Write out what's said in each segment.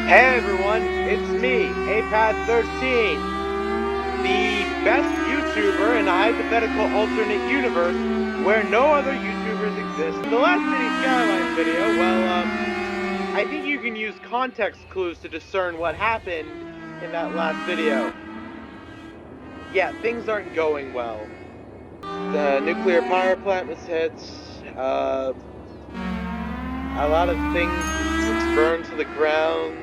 Hey everyone, it's me, APAD13, the best YouTuber in a hypothetical alternate universe where no other YouTubers exist. In the last City Skylines video, I think you can use context clues to discern what happened in that last video. Yeah, things aren't going well. The nuclear power plant was hit, a lot of things burned to the ground.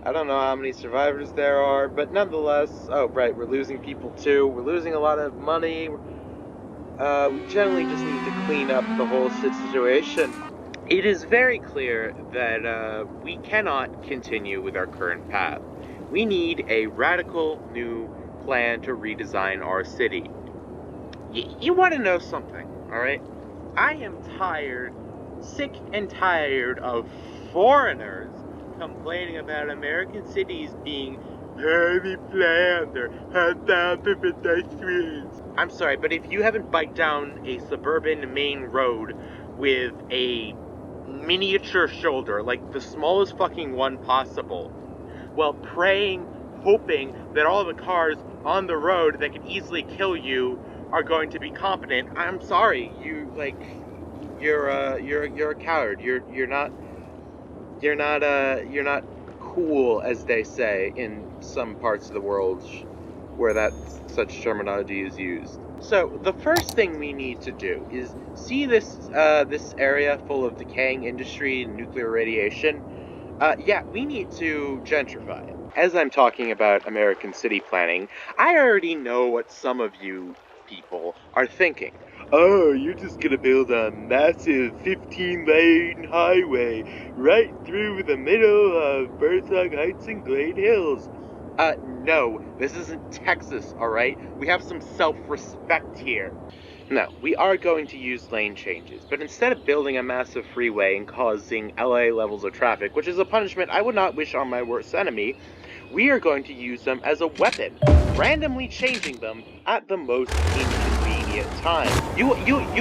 I don't know how many survivors there are, but nonetheless, oh right, we're losing people too. We're losing a lot of money. We generally just need to clean up the whole situation. It is very clear that we cannot continue with our current path. We need a radical new plan to redesign our city. You want to know something, alright? I am sick and tired of foreigners complaining about American cities being poorly planned or had down to pedestrians. I'm sorry, but if you haven't biked down a suburban main road with a miniature shoulder, like the smallest fucking one possible, while praying, hoping that all the cars on the road that could easily kill you are going to be competent, I'm sorry, you're a coward. You're not cool, as they say in some parts of the world where such terminology is used. So the first thing we need to do is see this area full of decaying industry and nuclear radiation. Yeah, we need to gentrify it. As I'm talking about American city planning, I already know what some of you people are thinking. Oh, you're just gonna build a massive 15-lane highway right through the middle of Birdsong Heights and Glade Hills. No, this isn't Texas, alright? We have some self-respect here. No, we are going to use lane changes, but instead of building a massive freeway and causing LA levels of traffic, which is a punishment I would not wish on my worst enemy, we are going to use them as a weapon, randomly changing them at the most inconvenient time. You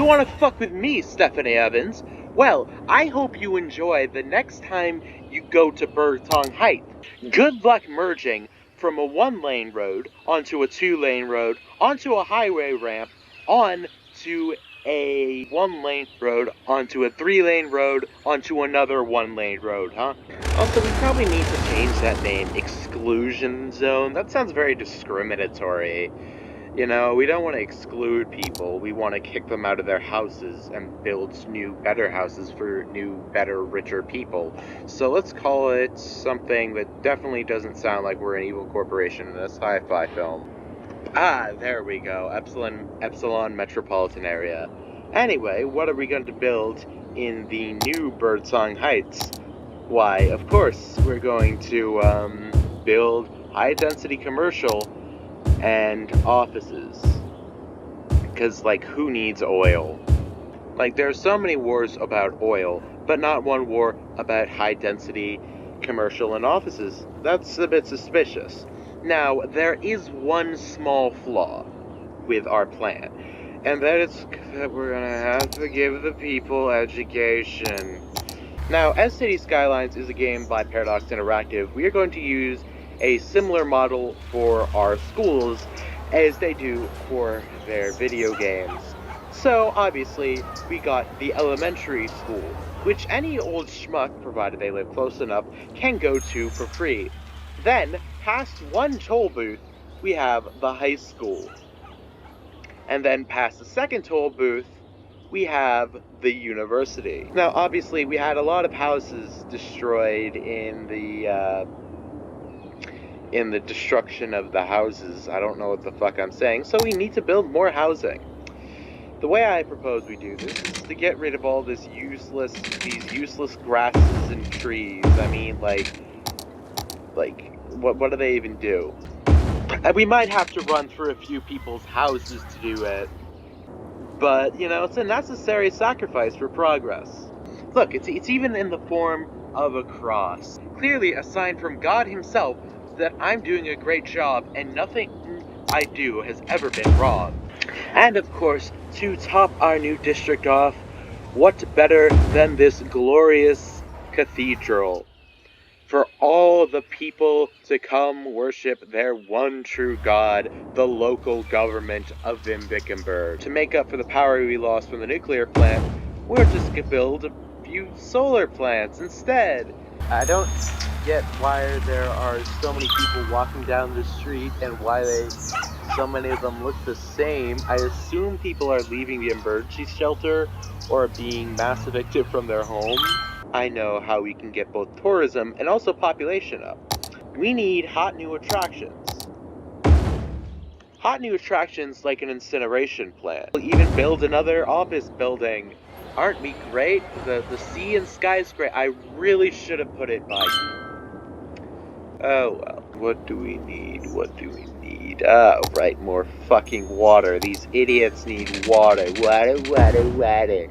want to fuck with me, Stephanie Evans? Well, I hope you enjoy the next time you go to Birdsong Heights. Good luck merging from a 1-lane road onto a 2-lane road, onto a highway ramp, on to a 1-lane road, onto a 3-lane road, onto another 1-lane road, huh? Also, we probably need to change that name, Exclusion Zone. That sounds very discriminatory. You know, we don't want to exclude people. We want to kick them out of their houses and build new, better houses for new, better, richer people. So let's call it something that definitely doesn't sound like we're an evil corporation in a sci-fi film. Ah, there we go. Epsilon metropolitan area. Anyway, what are we going to build in the new Birdsong Heights? Why, of course, we're going to build high-density commercial and offices. Because, like, who needs oil? Like, there's so many wars about oil, but not one war about high-density commercial and offices. That's a bit suspicious. Now, there is one small flaw with our plan, and that is that we're gonna have to give the people education. Now, as City Skylines is a game by Paradox Interactive, we are going to use a similar model for our schools as they do for their video games. So, obviously, we got the elementary school, which any old schmuck, provided they live close enough, can go to for free. Then, past one toll booth, we have the high school. And then past the second toll booth, we have the university. Now, obviously, we had a lot of houses destroyed in the destruction of the houses. I don't know what the fuck I'm saying, so we need to build more housing. The way I propose we do this is to get rid of all these useless grasses and trees. I mean, like, what do they even do? We might have to run through a few people's houses to do it. But, you know, it's a necessary sacrifice for progress. Look, it's even in the form of a cross. Clearly a sign from God himself that I'm doing a great job and nothing I do has ever been wrong. And of course, to top our new district off, what better than this glorious cathedral? For all the people to come worship their one true god, the local government of Vimbikenburg. To make up for the power we lost from the nuclear plant, we're just gonna build a few solar plants instead. I don't get why there are so many people walking down the street and why so many of them look the same. I assume people are leaving the emergency shelter or being mass evicted from their homes. I know how we can get both tourism and also population up. We need hot new attractions. Hot new attractions like an incineration plant. We'll even build another office building. Aren't we great? The sea and skyscraper. I really should have put it by. Oh well. What do we need? What do we need? Oh, right, more fucking water. These idiots need water. Water.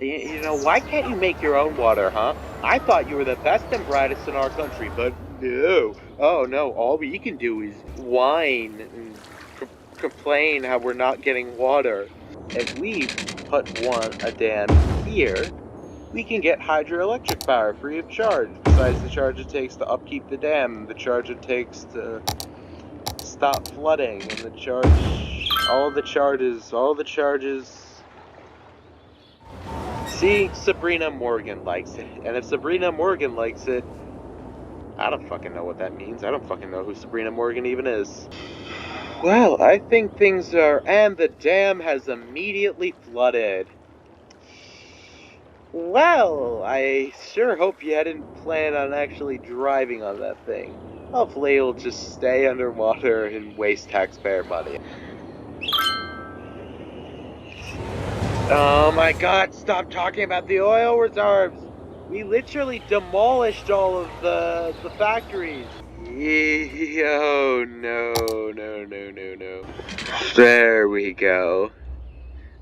You know, why can't you make your own water, huh? I thought you were the best and brightest in our country, but no. Oh no, all we can do is whine and complain how we're not getting water. If we put a dam here, we can get hydroelectric power free of charge. Besides the charge it takes to upkeep the dam, the charge it takes to stop flooding, and the charge, all the charges. See, Sabrina Morgan likes it. And if Sabrina Morgan likes it, I don't fucking know what that means. I don't fucking know who Sabrina Morgan even is. Well, I think things are... And the dam has immediately flooded. Well, I sure hope you hadn't planned on actually driving on that thing. Hopefully it'll just stay underwater and waste taxpayer money. Oh my god, stop talking about the oil reserves! We literally demolished all of the factories. Oh, no. There we go.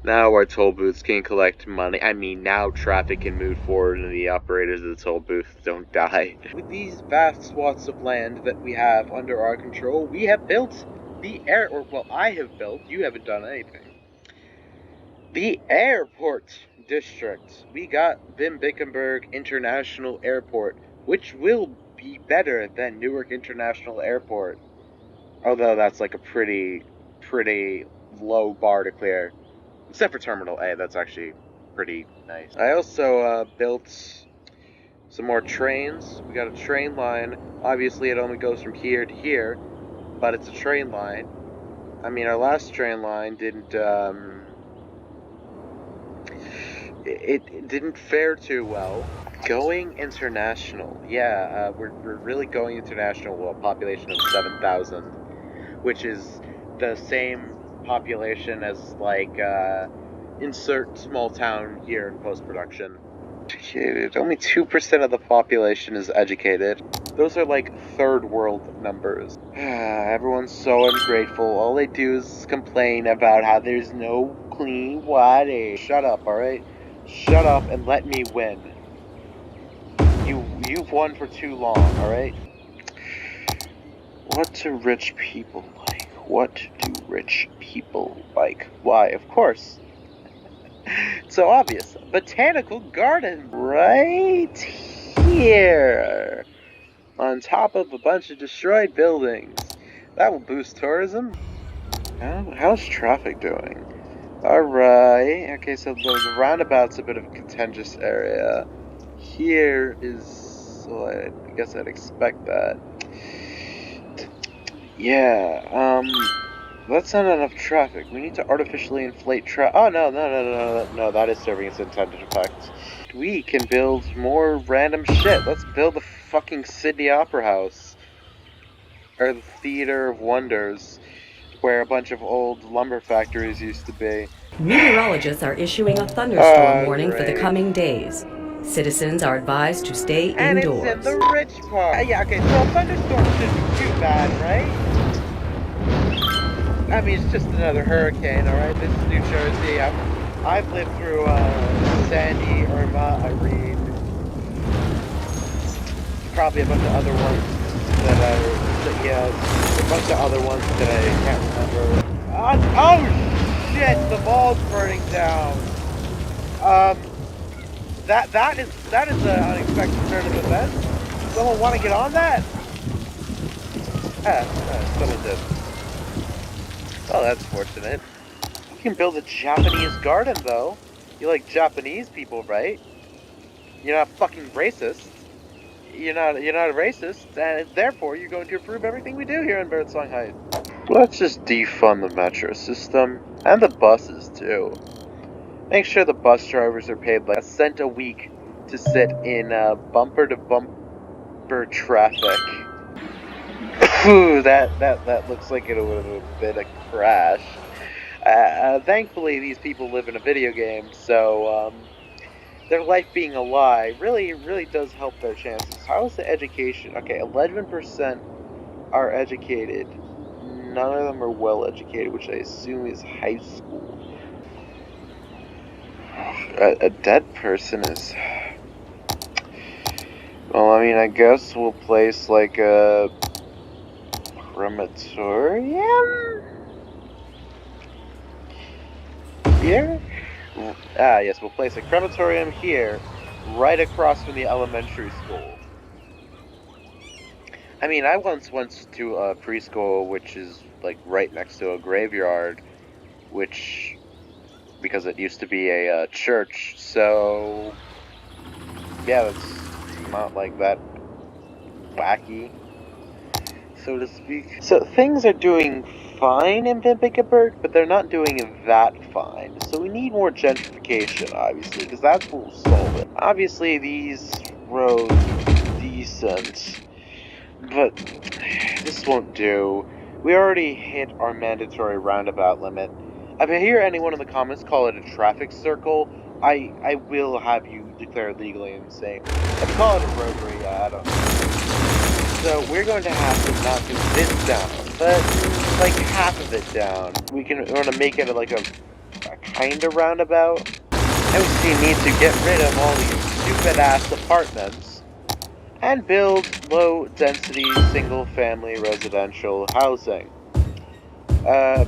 Now our toll booths can collect money. I mean, now traffic can move forward and the operators of the toll booth don't die. With these vast swaths of land that we have under our control, we have built I have built, you haven't done anything. The airport district. We got Vimbikenburg International Airport, which will be better than Newark International Airport. Although that's like a pretty low bar to clear. Except for Terminal A, that's actually pretty nice. I also built some more trains. We got a train line. Obviously it only goes from here to here, but it's a train line. I mean, our last train line didn't, it didn't fare too well. Going international. Yeah, we're really going international with a population of 7,000, which is the same population as, like, insert small town here in post-production. Educated. Only 2% of the population is educated. Those are, like, third world numbers. Everyone's so ungrateful. All they do is complain about how there's no clean water. Shut up, alright? Shut up and let me win. You've won for too long, alright? What do rich people like? What do rich people like? Why, of course. So obvious. Botanical garden right here. On top of a bunch of destroyed buildings. That will boost tourism. How's traffic doing? Alright. Okay, so the roundabout's a bit of a contentious area. Here is... well, I guess I'd expect that. Yeah, that's not enough traffic. We need to artificially inflate oh, no, that is serving its intended effect. We can build more random shit. Let's build the fucking Sydney Opera House. Or the Theater of Wonders, where a bunch of old lumber factories used to be. Meteorologists are issuing a thunderstorm warning for the coming days. Citizens are advised to stay indoors. And it's in the rich part. Yeah, okay, so a thunderstorm shouldn't be too bad, right? I mean, it's just another hurricane, alright? This is New Jersey. I've lived through Sandy, Irma, Irene. Probably a bunch of other ones a bunch of other ones that I can't remember. Oh shit, the mall's burning down. That is an unexpected turn of events. Someone want to get on that? Someone did. Oh, that's fortunate. You can build a Japanese garden, though. You like Japanese people, right? You're not fucking racist. You're not a racist, and therefore you're going to approve everything we do here in Birdsong Heights. Let's just defund the metro system and the buses too. Make sure the bus drivers are paid like $1 a week to sit in bumper to bumper traffic. Ooh, that looks like it would have been a crash. Thankfully, these people live in a video game, so their life being a lie really does help their chances. How is the education? Okay, 11% are educated. None of them are well educated, which I assume is high school. A dead person is. Well, I mean, I guess we'll place like a crematorium here. Yes, we'll place a crematorium here, right across from the elementary school. I mean, I once went to a preschool which is like right next to a graveyard, which because it used to be a church. So yeah, that's not like that wacky, so to speak. So things are doing fine in Pimpicabert, but they're not doing that fine. So we need more gentrification, obviously, because that's what will solve it. Obviously, these roads are decent, but this won't do. We already hit our mandatory roundabout limit. If I hear anyone in the comments call it a traffic circle, I will have you declared legally insane. If you call it a rotary, I don't know. So we're going to have to not do this down, but like half of it down. We're gonna make it like a kind of roundabout. And we need to get rid of all these stupid ass apartments and build low density single family residential housing.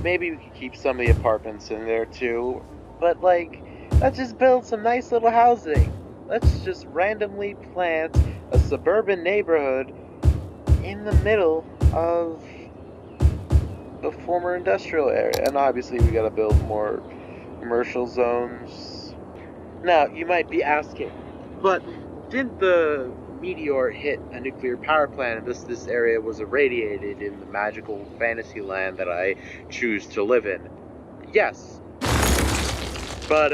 Maybe we could keep some of the apartments in there too, but like, let's just build some nice little housing. Let's just randomly plant a suburban neighborhood in the middle of the former industrial area. And obviously we gotta build more commercial zones. Now, you might be asking, but didn't the meteor hit a nuclear power plant and this area was irradiated in the magical fantasy land that I choose to live in? Yes. But,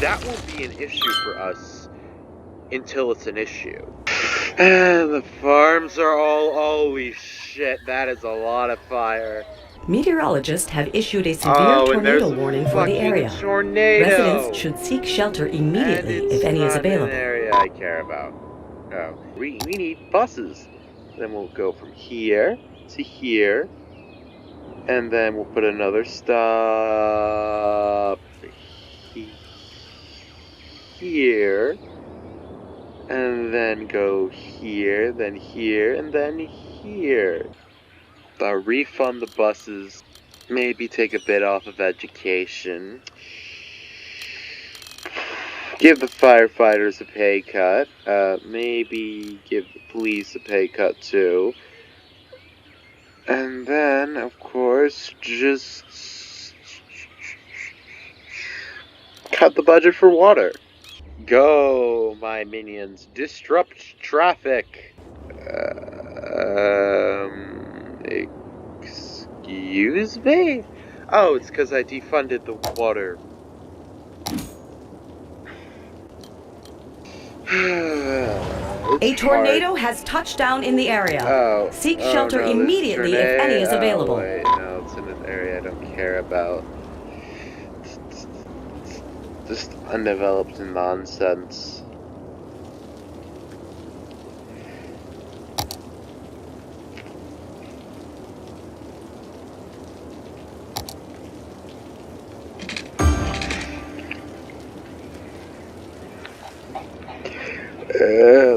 that won't be an issue for us until it's an issue. And the farms are all... Holy shit, that is a lot of fire. Meteorologists have issued a severe tornado warning for the area. Tornado. Residents should seek shelter immediately if any is available. An area I care about. Oh, we need buses. Then we'll go from here to here, and then we'll put another stop here, and then go here, then here, and then here. Refund the buses. Maybe take a bit off of education. Give the firefighters a pay cut. Maybe give the police a pay cut too. And then, of course, just cut the budget for water. Go, my minions. Disrupt traffic. Excuse me? Oh, it's because I defunded the water. A tornado has touched down in the area. Seek shelter immediately if any is available. Wait, no, it's in an area I don't care about. Just undeveloped nonsense.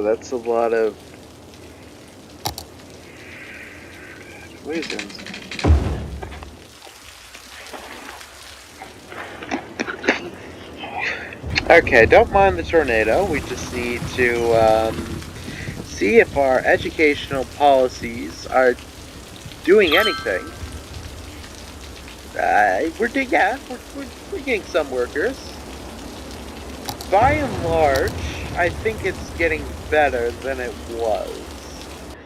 That's a lot of reasons. Okay, don't mind the tornado. We just need to see if our educational policies are doing anything. We're getting some workers. By and large, I think it's getting better than it was.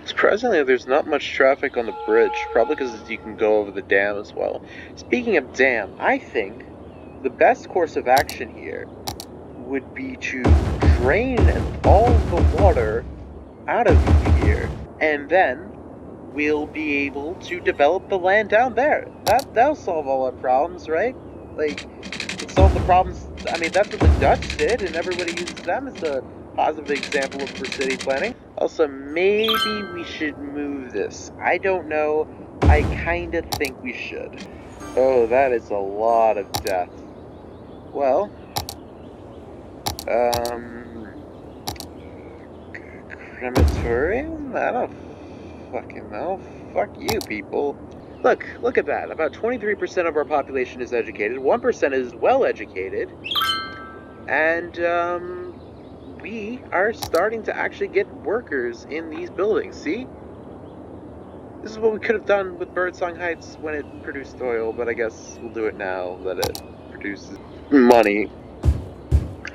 Surprisingly, there's not much traffic on the bridge, probably because you can go over the dam as well. Speaking of dam, I think the best course of action here would be to drain all the water out of here, and then we'll be able to develop the land down there. That'll solve all our problems, right? Like, solve the problems. I mean, that's what the Dutch did, and everybody uses them as a positive example for city planning. Also, maybe we should move this. I don't know. I kind of think we should. Oh, that is a lot of death. Well, crematorium? I don't fucking know. Fuck you, people. Look at that. About 23% of our population is educated, 1% is well educated, and we are starting to actually get workers in these buildings. See? This is what we could have done with Birdsong Heights when it produced oil, but I guess we'll do it now that it produces money.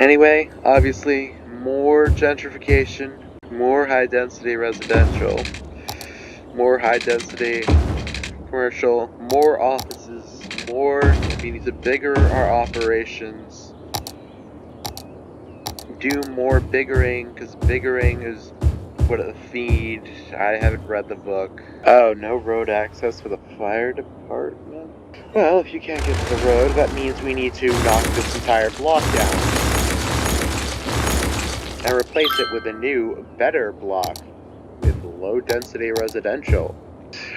Anyway, obviously, more gentrification, more high-density residential, more high-density commercial, more offices, we need to bigger our operations, do more biggering, because biggering is what a feed. I haven't read the book. Oh, no road access for the fire department? Well, if you can't get to the road, that means we need to knock this entire block down and replace it with a new, better block with low-density residential.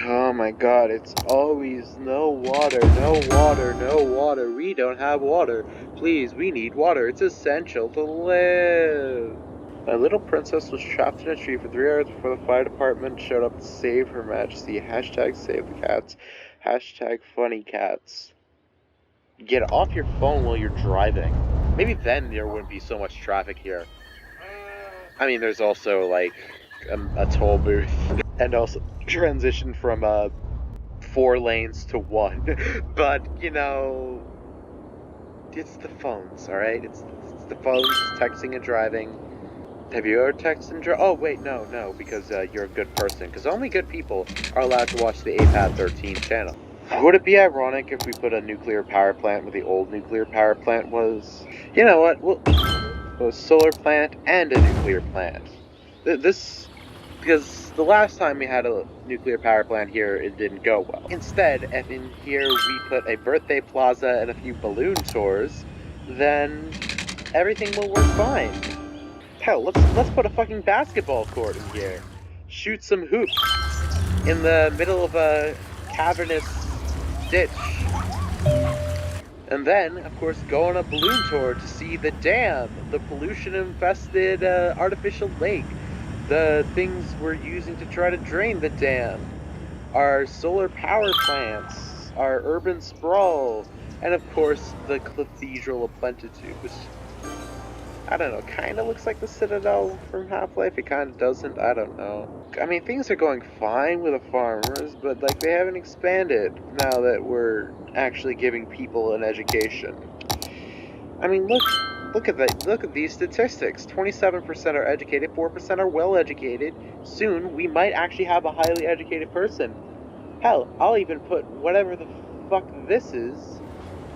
Oh my god, it's always no water, no water, no water. We don't have water. Please, we need water. It's essential to live. My little princess was trapped in a tree for 3 hours before the fire department showed up to save her majesty. Hashtag save the cats. Hashtag funny cats. Get off your phone while you're driving. Maybe then there wouldn't be so much traffic here. I mean, there's also, like, a toll booth. And also transition from 4 lanes to 1. But, you know, it's the phones, alright? It's the phones, texting and driving. Have you ever texted and driven? Oh, wait, no, because you're a good person. Because only good people are allowed to watch the APAT 13 channel. Would it be ironic if we put a nuclear power plant where the old nuclear power plant was? You know what? Well, a solar plant and a nuclear plant. Because the last time we had a nuclear power plant here, it didn't go well. Instead, if in here we put a birthday plaza and a few balloon tours, then everything will work fine. Hell, let's put a fucking basketball court in here. Shoot some hoops in the middle of a cavernous ditch. And then, of course, go on a balloon tour to see the dam, the pollution-infested artificial lake, the things we're using to try to drain the dam, our solar power plants, our urban sprawl, and of course, the Cathedral of Plentitude, which, I don't know, kind of looks like the Citadel from Half-Life. It kind of doesn't. I don't know. I mean, things are going fine with the farmers, but, like, they haven't expanded now that we're actually giving people an education. I mean, look at that. Look at these statistics. 27% are educated, 4% are well educated. Soon, we might actually have a highly educated person. Hell, I'll even put whatever the fuck this is,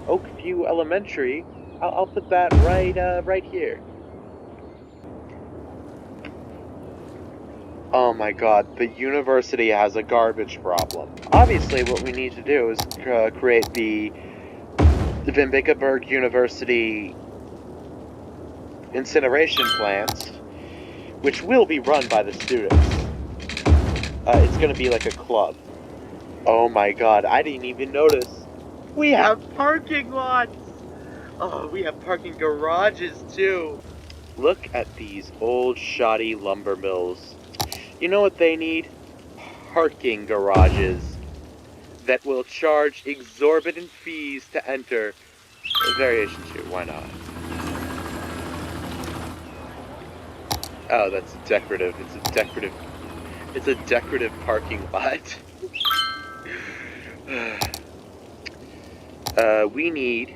Oakview Elementary, I'll put that right here. Oh my god, the university has a garbage problem. Obviously, what we need to do is create the Vimbicaburg University incineration plant, which will be run by the students. It's gonna be like a club. Oh my god, I didn't even notice. We have parking lots! Oh, we have parking garages too. Look at these old shoddy lumber mills. You know what they need? Parking garages that will charge exorbitant fees to enter. Variation 2, why not? Oh, that's decorative. It's a decorative parking lot. We need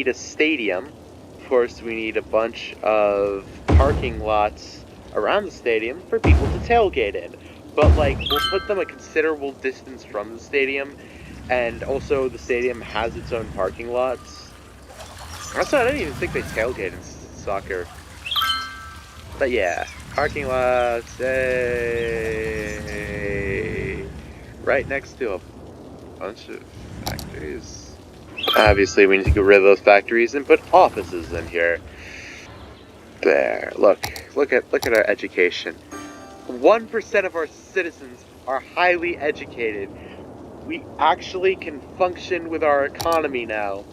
a stadium. Of course, we need a bunch of parking lots around the stadium for people to tailgate in. But, like, we'll put them a considerable distance from the stadium, and also the stadium has its own parking lots. Also, I don't even think they tailgate in soccer. But yeah, parking lots, hey, right next to a bunch of factories. Obviously, we need to get rid of those factories and put offices in here. There, look at our education. 1% of our citizens are highly educated. We actually can function with our economy now.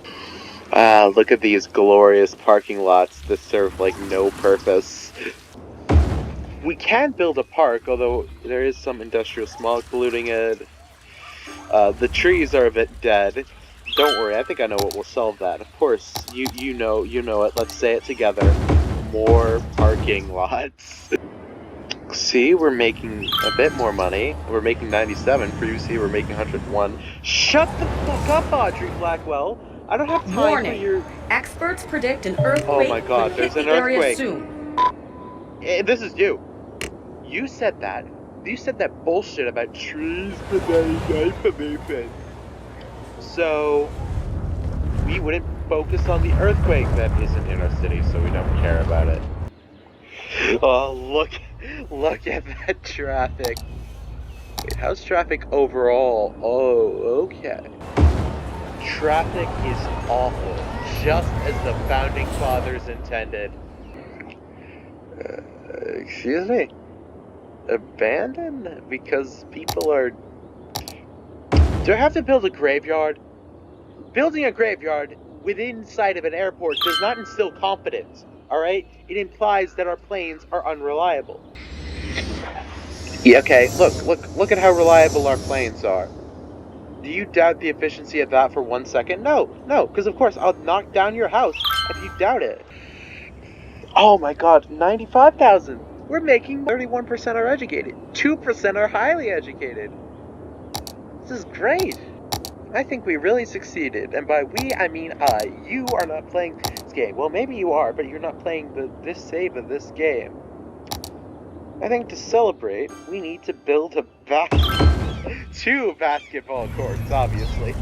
Look at these glorious parking lots that serve like no purpose. We can build a park, although there is some industrial smog polluting it. The trees are a bit dead. Don't worry, I think I know what will solve that. Of course, you know it. Let's say it together. More parking lots. See, we're making a bit more money. We're making 97. Previously, we're making 101. Shut the fuck up, Audrey Blackwell. I don't have time for your... Experts predict an earthquake Oh my god, could there's hit an the area earthquake. soon. This is you. You said that. You said that bullshit about trees preventing information. So, we wouldn't focus on the earthquake that isn't in our city, so we don't care about it. Oh, look at that traffic. Wait, how's traffic overall? Oh, okay. Traffic is awful, just as the founding fathers intended. Excuse me? Abandoned? Because people are... Do I have to build a graveyard? Building a graveyard within sight of an airport does not instill confidence, alright? It implies that our planes are unreliable. Yeah, okay, look at how reliable our planes are. Do you doubt the efficiency of that for 1 second? No, because of course I'll knock down your house if you doubt it. Oh my god, 95,000! We're making 31% are educated. 2% are highly educated. This is great. I think we really succeeded, and by we, I mean I. You are not playing this game. Well, maybe you are, but you're not playing this save of this game. I think to celebrate, we need to build a two basketball courts, obviously.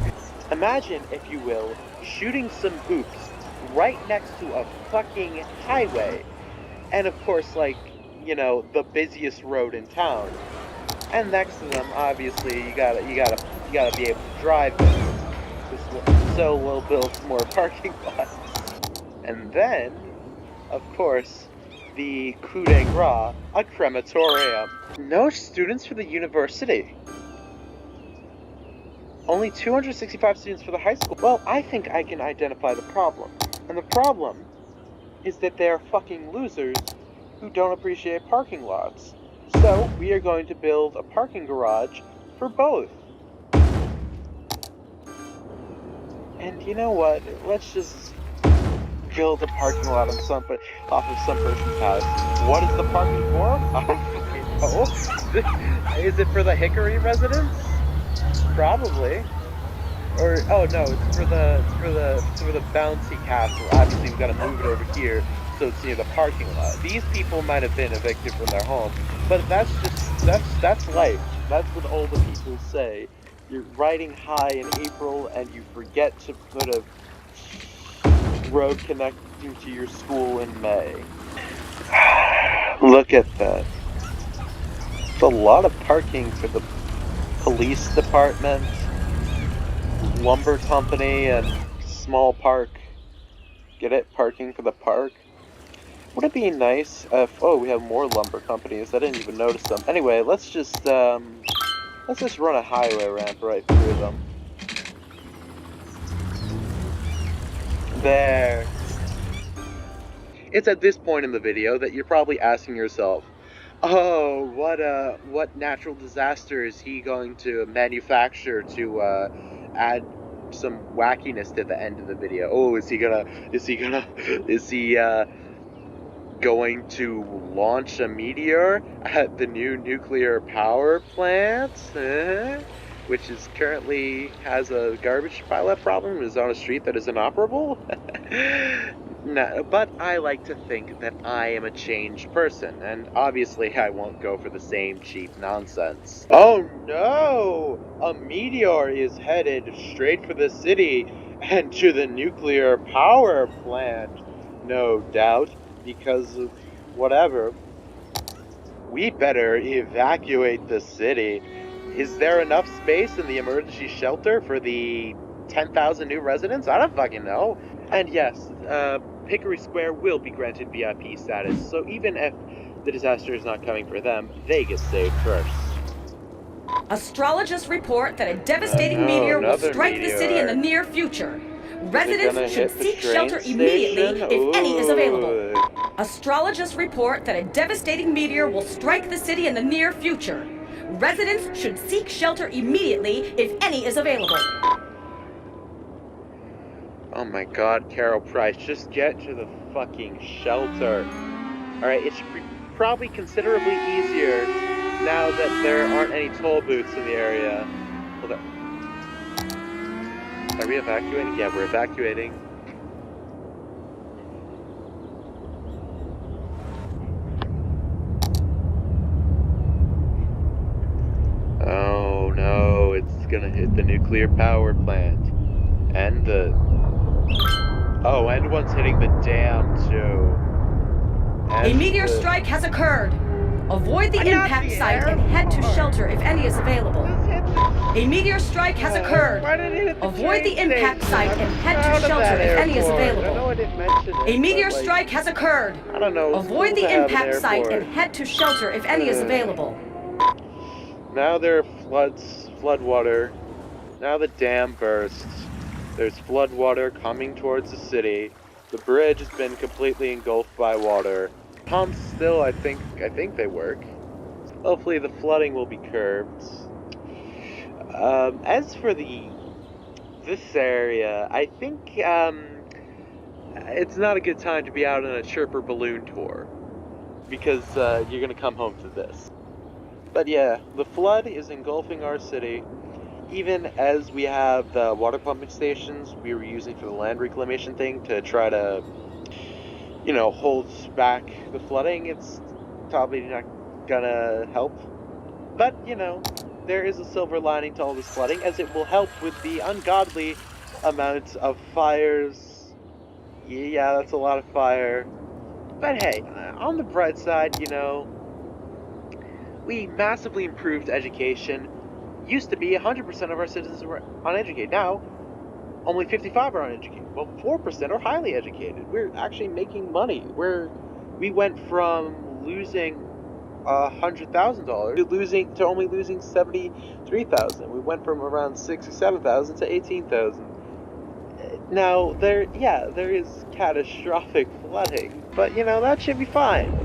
Imagine, if you will, shooting some hoops right next to a fucking highway. And of course, like, you know, the busiest road in town. And next to them, obviously, you gotta be able to drive there. So we'll build more parking lots. And then, of course, the coup de grace, a crematorium. No students for the university. Only 265 students for the high school. Well, I think I can identify the problem. And the problem is that they are fucking losers who don't appreciate parking lots. So, we are going to build a parking garage for both. And you know what? Let's just build a parking lot on off of some person's house. What is the parking for? I don't fucking know. Is it for the Hickory residents? Probably. Or oh no, it's for the bouncy castle. Obviously, we've got to move it over here so it's near the parking lot. These people might have been evicted from their home, but that's life. That's what all the people say. You're riding high in April and you forget to put a road connecting to your school in May. Look at that. It's a lot of parking for the police department, lumber company, and small park. Get it? Parking for the park. Would it be nice if... Oh, we have more lumber companies. I didn't even notice them. Anyway, let's just run a highway ramp right through them. There. It's at this point in the video that you're probably asking yourself, oh, what natural disaster is he going to manufacture to add some wackiness to the end of the video? Oh, is he going to launch a meteor at the new nuclear power plant, which is currently has a garbage pileup problem and is on a street that is inoperable. No, but I like to think that I am a changed person, and obviously I won't go for the same cheap nonsense. Oh no! A meteor is headed straight for the city and to the nuclear power plant, no doubt, because of whatever. We better evacuate the city. Is there enough space in the emergency shelter for the 10,000 new residents? I don't fucking know. And yes, Hickory Square will be granted VIP status, so even if the disaster is not coming for them, they get saved first. Astrologists report that a devastating meteor will strike the city in the near future. Residents should seek shelter immediately if any is available. Astrologists report that a devastating meteor will strike the city in the near future. Residents should seek shelter immediately if any is available. Oh my god, Carol Price, just get to the fucking shelter. Alright, it should be probably considerably easier now that there aren't any toll booths in the area. Hold on. Are we evacuating? Yeah, we're evacuating. Oh no, it's gonna hit the nuclear power plant. And the... Oh, and one's hitting the dam too. And a meteor strike has occurred. Avoid the impact site and head to shelter if any is available. A meteor strike has occurred. Avoid the impact site and head to shelter if any is available. A meteor strike has occurred. Avoid the impact site and head to shelter if any is available. Now there are floodwater. Now the dam bursts. There's floodwater coming towards the city. The bridge has been completely engulfed by water. Pumps still, I think they work. Hopefully the flooding will be curbed. As for this area, I think it's not a good time to be out on a chirper balloon tour, because you're gonna come home to this. But yeah, the flood is engulfing our city. Even as we have the water pumping stations we were using for the land reclamation thing to try to, hold back the flooding, it's probably not gonna help. But, there is a silver lining to all this flooding, as it will help with the ungodly amount of fires. Yeah, that's a lot of fire. But hey, on the bright side, we massively improved education. Used to be 100% of our citizens were uneducated. Now, only 55 are uneducated. Well, 4% are highly educated. We're actually making money. We went from losing $100,000 to only losing $73,000. We went from around $67,000 to $18,000. Now, there is catastrophic flooding, but that should be fine.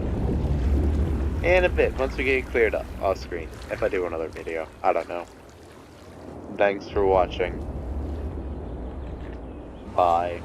In a bit, once we get it cleared up off screen, if I do another video. I don't know. Thanks for watching. Bye.